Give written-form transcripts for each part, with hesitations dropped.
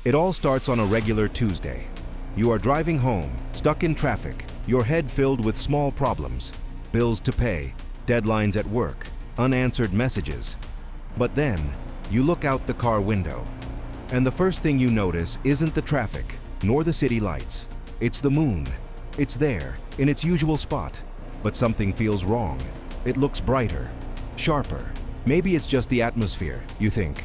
It all starts on a regular Tuesday. You are driving home, stuck in traffic, your head filled with small problems, bills to pay, deadlines at work, unanswered messages. But then, you look out the car window, and the first thing you notice isn't the traffic, nor the city lights. It's the moon. It's there, in its usual spot, but something feels wrong. It looks brighter, sharper. Maybe it's just the atmosphere, you think.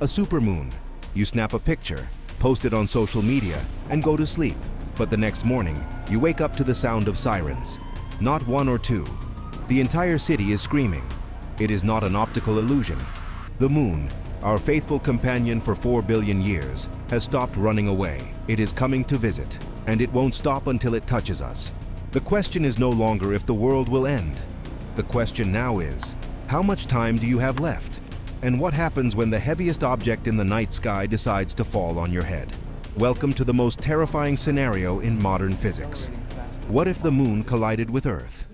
A supermoon. You snap a picture, post it on social media, and go to sleep. But the next morning, you wake up to the sound of sirens. Not one or two. The entire city is screaming. It is not an optical illusion. The moon, our faithful companion for 4 billion years, has stopped running away. It is coming to visit, and it won't stop until it touches us. The question is no longer if the world will end. The question now is, how much time do you have left? And what happens when the heaviest object in the night sky decides to fall on your head? Welcome to the most terrifying scenario in modern physics. What if the moon collided with Earth?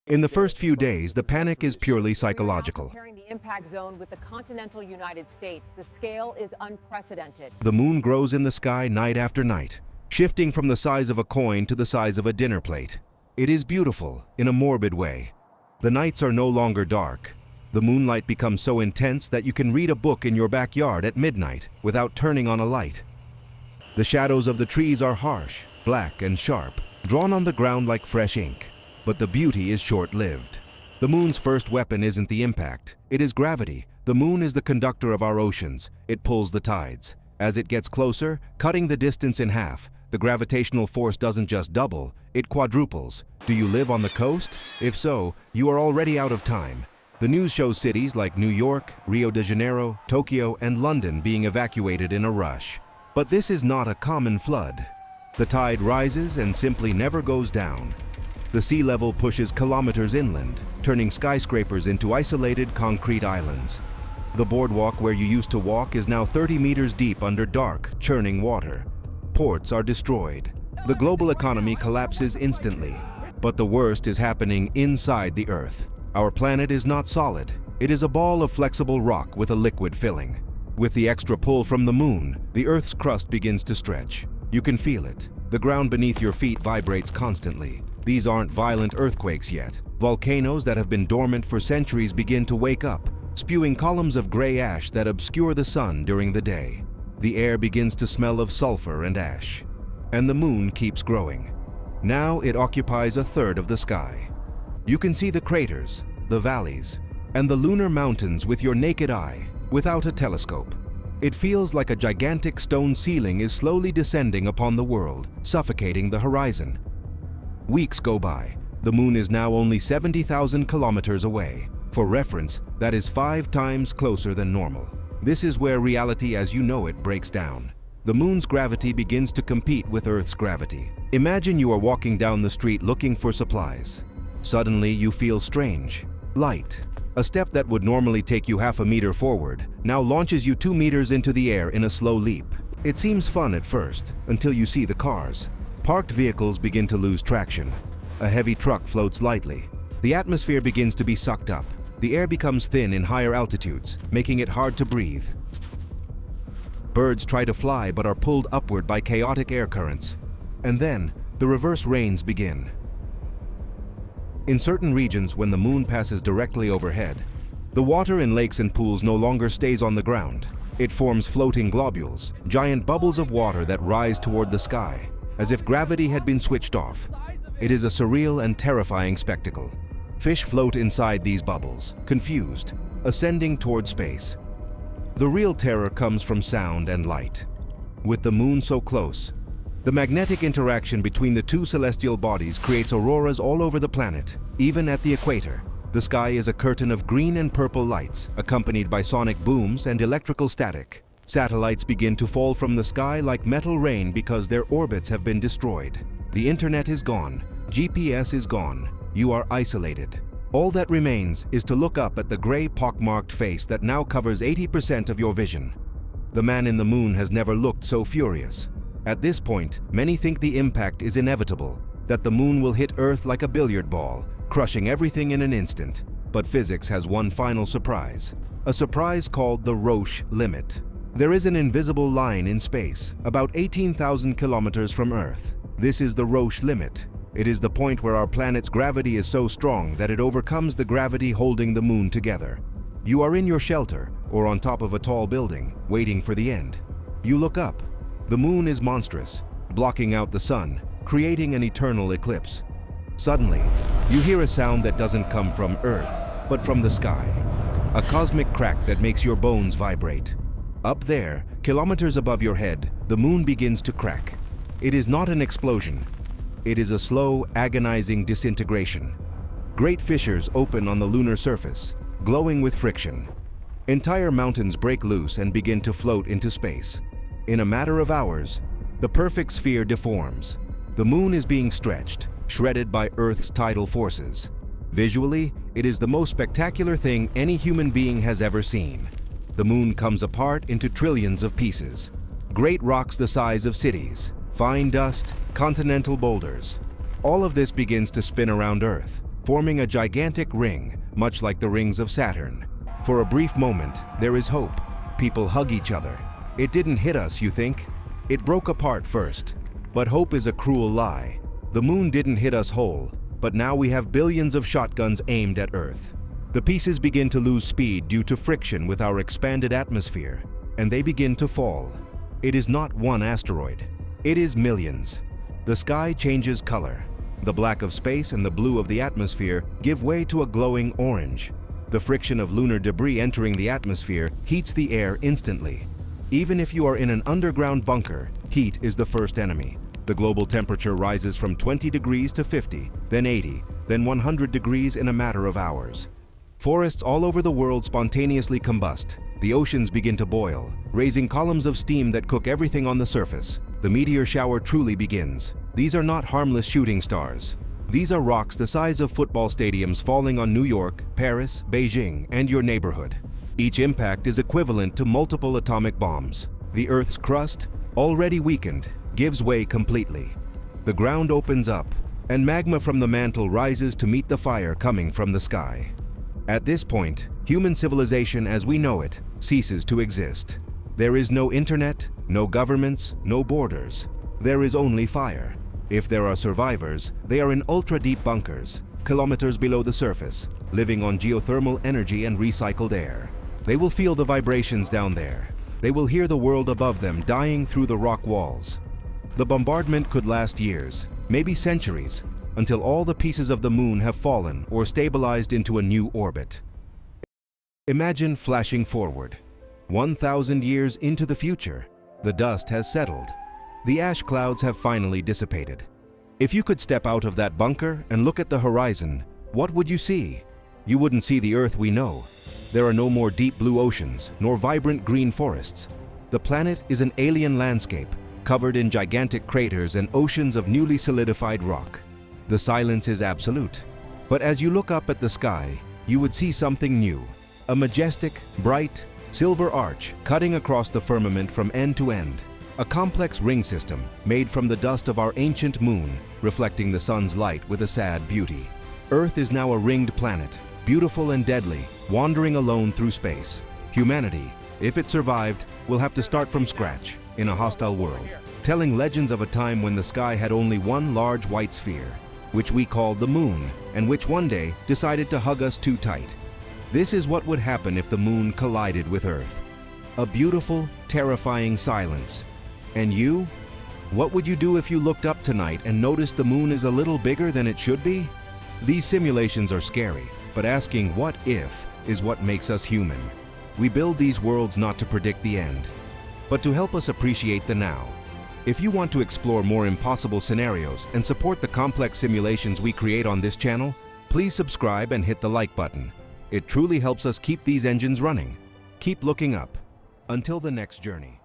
In the first few days, the panic is purely psychological. Comparing the impact zone with the continental United States, the scale is unprecedented. The moon grows in the sky night after night, shifting from the size of a coin to the size of a dinner plate. It is beautiful, in a morbid way. The nights are no longer dark. The moonlight becomes so intense that you can read a book in your backyard at midnight without turning on a light. The shadows of the trees are harsh, black and sharp, drawn on the ground like fresh ink. But the beauty is short-lived. The moon's first weapon isn't the impact, it is gravity. The moon is the conductor of our oceans. It pulls the tides. As it gets closer, cutting the distance in half, the gravitational force doesn't just double, it quadruples. Do you live on the coast? If so, you are already out of time. The news shows cities like New York, Rio de Janeiro, Tokyo, and London being evacuated in a rush. But this is not a common flood. The tide rises and simply never goes down. The sea level pushes kilometers inland, turning skyscrapers into isolated concrete islands. The boardwalk where you used to walk is now 30 meters deep under dark, churning water. Ports are destroyed. The global economy collapses instantly. But the worst is happening inside the Earth. Our planet is not solid. It is a ball of flexible rock with a liquid filling. With the extra pull from the moon, the Earth's crust begins to stretch. You can feel it. The ground beneath your feet vibrates constantly. These aren't violent earthquakes yet. Volcanoes that have been dormant for centuries begin to wake up, spewing columns of gray ash that obscure the sun during the day. The air begins to smell of sulfur and ash. And the moon keeps growing. Now it occupies a third of the sky. You can see the craters, the valleys, and the lunar mountains with your naked eye, without a telescope. It feels like a gigantic stone ceiling is slowly descending upon the world, suffocating the horizon. Weeks go by. The moon is now only 70,000 kilometers away. For reference, that is 5 times closer than normal. This is where reality as you know it breaks down. The moon's gravity begins to compete with Earth's gravity. Imagine you are walking down the street looking for supplies. Suddenly you feel strange, light. A step that would normally take you half a meter forward now launches you 2 meters into the air in a slow leap. It seems fun at first, until you see the cars. Parked vehicles begin to lose traction. A heavy truck floats lightly. The atmosphere begins to be sucked up. The air becomes thin in higher altitudes, making it hard to breathe. Birds try to fly but are pulled upward by chaotic air currents. And then, the reverse rains begin. In certain regions, when the moon passes directly overhead, the water in lakes and pools no longer stays on the ground. It forms floating globules, giant bubbles of water that rise toward the sky, as if gravity had been switched off. It is a surreal and terrifying spectacle. Fish float inside these bubbles, confused, ascending toward space. The real terror comes from sound and light. With the moon so close, the magnetic interaction between the two celestial bodies creates auroras all over the planet, even at the equator. The sky is a curtain of green and purple lights, accompanied by sonic booms and electrical static. Satellites begin to fall from the sky like metal rain because their orbits have been destroyed. The internet is gone. GPS is gone. You are isolated. All that remains is to look up at the gray pockmarked face that now covers 80% of your vision. The man in the moon has never looked so furious. At this point, many think the impact is inevitable, that the moon will hit Earth like a billiard ball, crushing everything in an instant. But physics has one final surprise. A surprise called the Roche limit. There is an invisible line in space, about 18,000 kilometers from Earth. This is the Roche limit. It is the point where our planet's gravity is so strong that it overcomes the gravity holding the moon together. You are in your shelter, or on top of a tall building, waiting for the end. You look up. The moon is monstrous, blocking out the sun, creating an eternal eclipse. Suddenly, you hear a sound that doesn't come from Earth, but from the sky. A cosmic crack that makes your bones vibrate. Up there, kilometers above your head, the moon begins to crack. It is not an explosion. It is a slow, agonizing disintegration. Great fissures open on the lunar surface, glowing with friction. Entire mountains break loose and begin to float into space. In a matter of hours, the perfect sphere deforms. The moon is being stretched, shredded by Earth's tidal forces. Visually, it is the most spectacular thing any human being has ever seen. The moon comes apart into trillions of pieces. Great rocks the size of cities, fine dust, continental boulders. All of this begins to spin around Earth, forming a gigantic ring, much like the rings of Saturn. For a brief moment, there is hope. People hug each other. It didn't hit us, you think? It broke apart first. But hope is a cruel lie. The moon didn't hit us whole, but now we have billions of shotguns aimed at Earth. The pieces begin to lose speed due to friction with our expanded atmosphere, and they begin to fall. It is not one asteroid. It is millions. The sky changes color. The black of space and the blue of the atmosphere give way to a glowing orange. The friction of lunar debris entering the atmosphere heats the air instantly. Even if you are in an underground bunker, heat is the first enemy. The global temperature rises from 20 degrees to 50, then 80, then 100 degrees in a matter of hours. Forests all over the world spontaneously combust. The oceans begin to boil, raising columns of steam that cook everything on the surface. The meteor shower truly begins. These are not harmless shooting stars. These are rocks the size of football stadiums falling on New York, Paris, Beijing, and your neighborhood. Each impact is equivalent to multiple atomic bombs. The Earth's crust, already weakened, gives way completely. The ground opens up, and magma from the mantle rises to meet the fire coming from the sky. At this point, human civilization as we know it ceases to exist. There is no internet, no governments, no borders. There is only fire. If there are survivors, they are in ultra-deep bunkers, kilometers below the surface, living on geothermal energy and recycled air. They will feel the vibrations down there. They will hear the world above them dying through the rock walls. The bombardment could last years, maybe centuries, until all the pieces of the moon have fallen or stabilized into a new orbit. Imagine flashing forward. 1,000 years into the future, the dust has settled. The ash clouds have finally dissipated. If you could step out of that bunker and look at the horizon, what would you see? You wouldn't see the Earth we know. There are no more deep blue oceans, nor vibrant green forests. The planet is an alien landscape, covered in gigantic craters and oceans of newly solidified rock. The silence is absolute. But as you look up at the sky, you would see something new. A majestic, bright, silver arch cutting across the firmament from end to end. A complex ring system made from the dust of our ancient moon, reflecting the sun's light with a sad beauty. Earth is now a ringed planet, beautiful and deadly, wandering alone through space. Humanity, if it survived, will have to start from scratch in a hostile world, telling legends of a time when the sky had only one large white sphere, which we called the moon, and which one day decided to hug us too tight. This is what would happen if the moon collided with Earth. A beautiful, terrifying silence. And you? What would you do if you looked up tonight and noticed the moon is a little bigger than it should be? These simulations are scary, but asking what if is what makes us human. We build these worlds not to predict the end, but to help us appreciate the now. If you want to explore more impossible scenarios and support the complex simulations we create on this channel, please subscribe and hit the like button. It truly helps us keep these engines running. Keep looking up. Until the next journey.